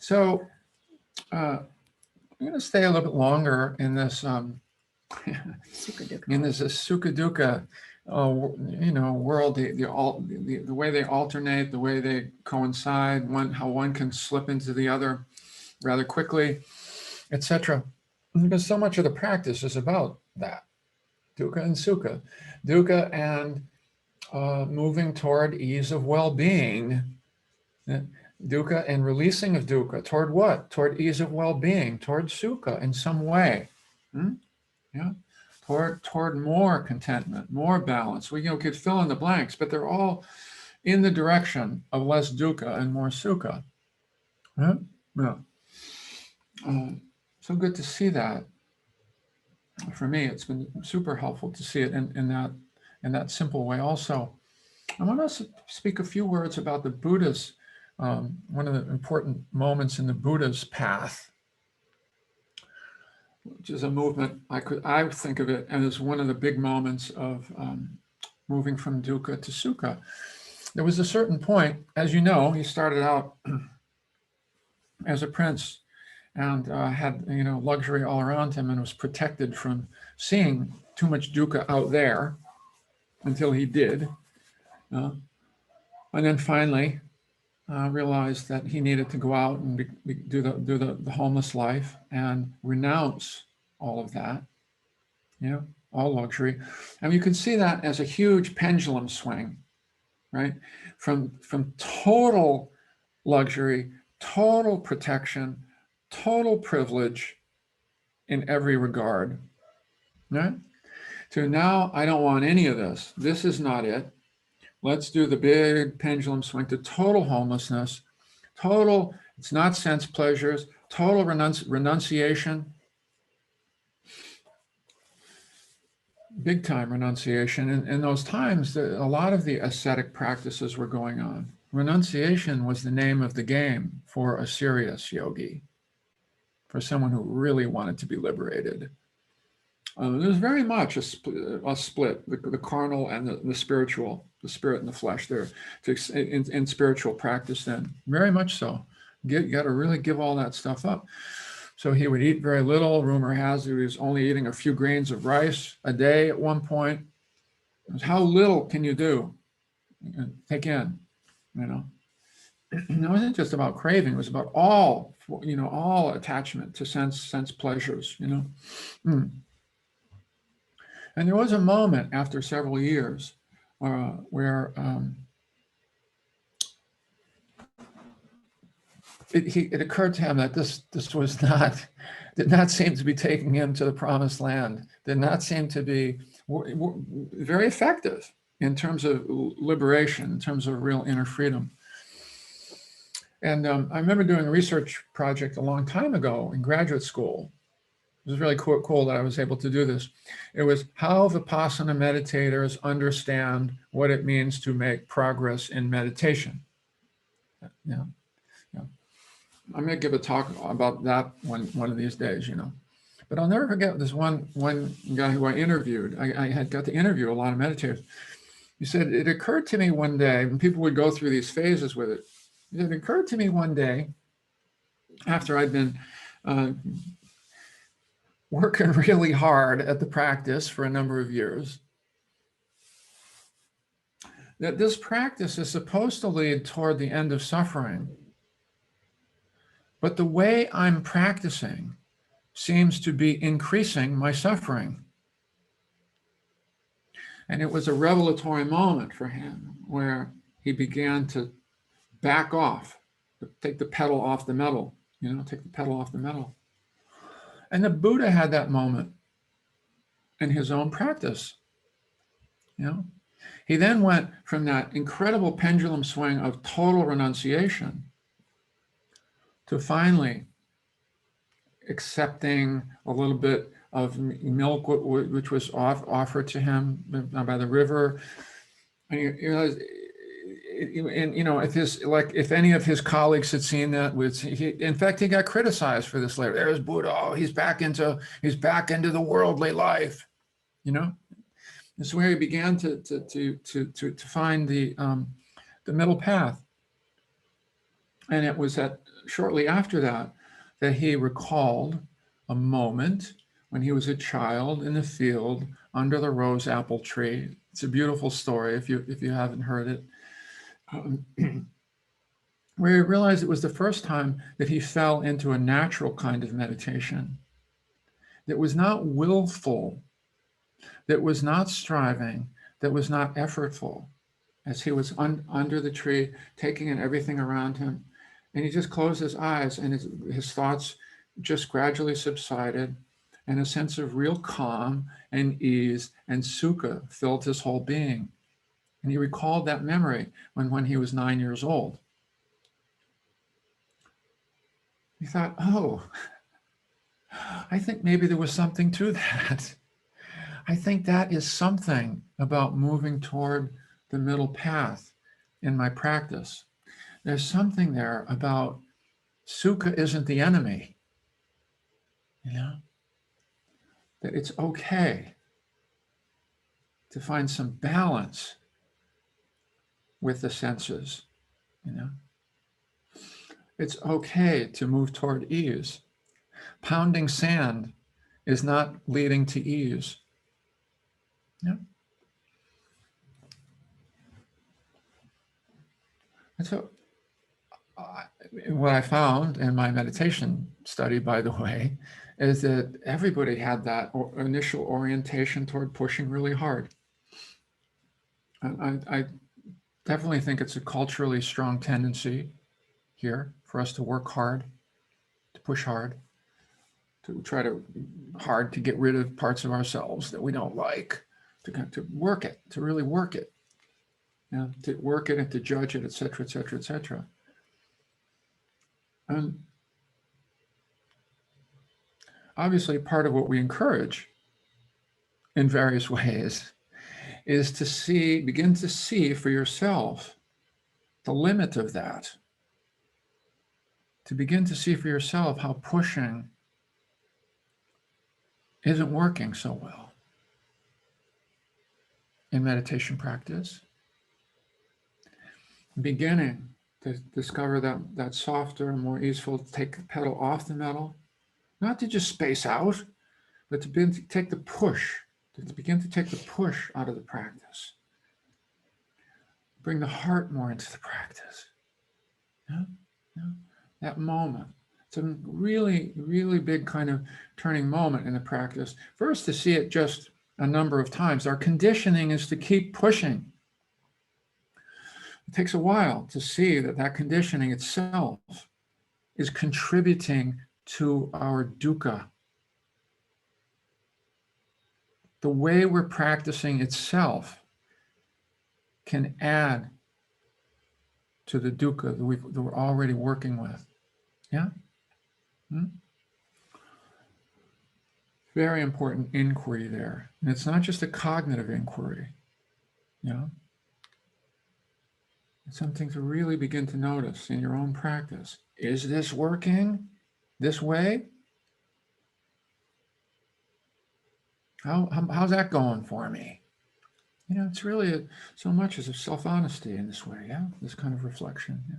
So I'm going to stay a little bit longer in this Sukha in this sukha dukkha, world. The way they alternate, the way they coincide, how one can slip into the other rather quickly, etc. Because so much of the practice is about that, dukkha and sukha, dukkha and moving toward ease of well-being. Dukkha and releasing of dukkha toward what? Toward ease of well-being, toward sukha in some way. Yeah, toward more contentment, more balance. We could fill in the blanks, but they're all in the direction of less dukkha and more sukha. Yeah. So good to see that. For me, it's been super helpful to see it in that simple way. Also, I want to speak a few words about the Buddha's, one of the important moments in the Buddha's path, which is a movement, I think of it as one of the big moments of moving from dukkha to sukha. There was a certain point, as you know, he started out as a prince and had luxury all around him and was protected from seeing too much dukkha out there until he did. And then finally realized that he needed to go out and do the homeless life and renounce all of that, all luxury. And you can see that as a huge pendulum swing, right? From total luxury, total protection, total privilege in every regard, right? To now, I don't want any of this. This is not it. Let's do the big pendulum swing to total homelessness, total, it's not sense pleasures, total renunciation, big time renunciation. In those times, a lot of the ascetic practices were going on. Renunciation was the name of the game for a serious yogi, for someone who really wanted to be liberated. There's very much a split, the carnal and the spiritual, the spirit and the flesh there in spiritual practice then, very much so. You got to really give all that stuff up. So he would eat very little. Rumor has he was only eating a few grains of rice a day at one point. How little can you do? Take in, It wasn't just about craving. It was about all attachment to sense pleasures, And there was a moment after several years where it occurred to him that this was did not seem to be taking him to the promised land, did not seem to be very effective in terms of liberation, in terms of real inner freedom. And I remember doing a research project a long time ago in graduate school. It was really cool that I was able to do this. It was how Vipassana meditators understand what it means to make progress in meditation. Yeah. I'm going to give a talk about that one of these days, But I'll never forget this one guy who I interviewed. I had got to interview a lot of meditators. He said, it occurred to me one day, and people would go through these phases with it. It occurred to me one day, after I'd been working really hard at the practice for a number of years, that this practice is supposed to lead toward the end of suffering. But the way I'm practicing seems to be increasing my suffering. And it was a revelatory moment for him where he began to back off, take the pedal off the metal, take the pedal off the metal. And the Buddha had that moment in his own practice. He then went from that incredible pendulum swing of total renunciation to finally accepting a little bit of milk, which was offered to him by the river. And you realize, if any of his colleagues had seen that, in fact, he got criticized for this later. There's Buddha. Oh, he's back into the worldly life, This is where he began to find the middle path. And it was at shortly after that, that he recalled a moment when he was a child in the field under the rose apple tree. It's a beautiful story if you haven't heard it. Um, where he realized it was the first time that he fell into a natural kind of meditation that was not willful, that was not striving, that was not effortful, as he was under the tree, taking in everything around him. And he just closed his eyes, and his thoughts just gradually subsided, and a sense of real calm and ease and sukha filled his whole being. And he recalled that memory when he was 9 years old. He thought, oh, I think maybe there was something to that. I think that is something about moving toward the middle path in my practice. There's something there about sukha isn't the enemy, that it's okay to find some balance with the senses, you know. It's okay to move toward ease. Pounding sand is not leading to ease. Yeah. And so what I found in my meditation study, by the way, is that everybody had that initial orientation toward pushing really hard. I definitely think it's a culturally strong tendency here for us to work hard, to push hard, to try to hard to get rid of parts of ourselves that we don't like, to work it, to really work it, to work it and to judge it, etc., etc., etc. And obviously, part of what we encourage in various ways is to begin to see for yourself the limit of that, to begin to see for yourself how pushing isn't working so well in meditation practice. Beginning to discover that softer and more easeful, take the pedal off the metal, not to just space out, but to begin to take the push, to begin to take the push out of the practice. Bring the heart more into the practice. Yeah? Yeah? That moment. It's a really, really big kind of turning moment in the practice. First, to see it just a number of times. Our conditioning is to keep pushing. It takes a while to see that conditioning itself is contributing to our dukkha. The way we're practicing itself can add to the dukkha that we're already working with. Yeah? Hmm? Very important inquiry there. And it's not just a cognitive inquiry, It's something to really begin to notice in your own practice. Is this working this way? How's that going for me? It's really so much as a self-honesty in this way, this kind of reflection. Yeah.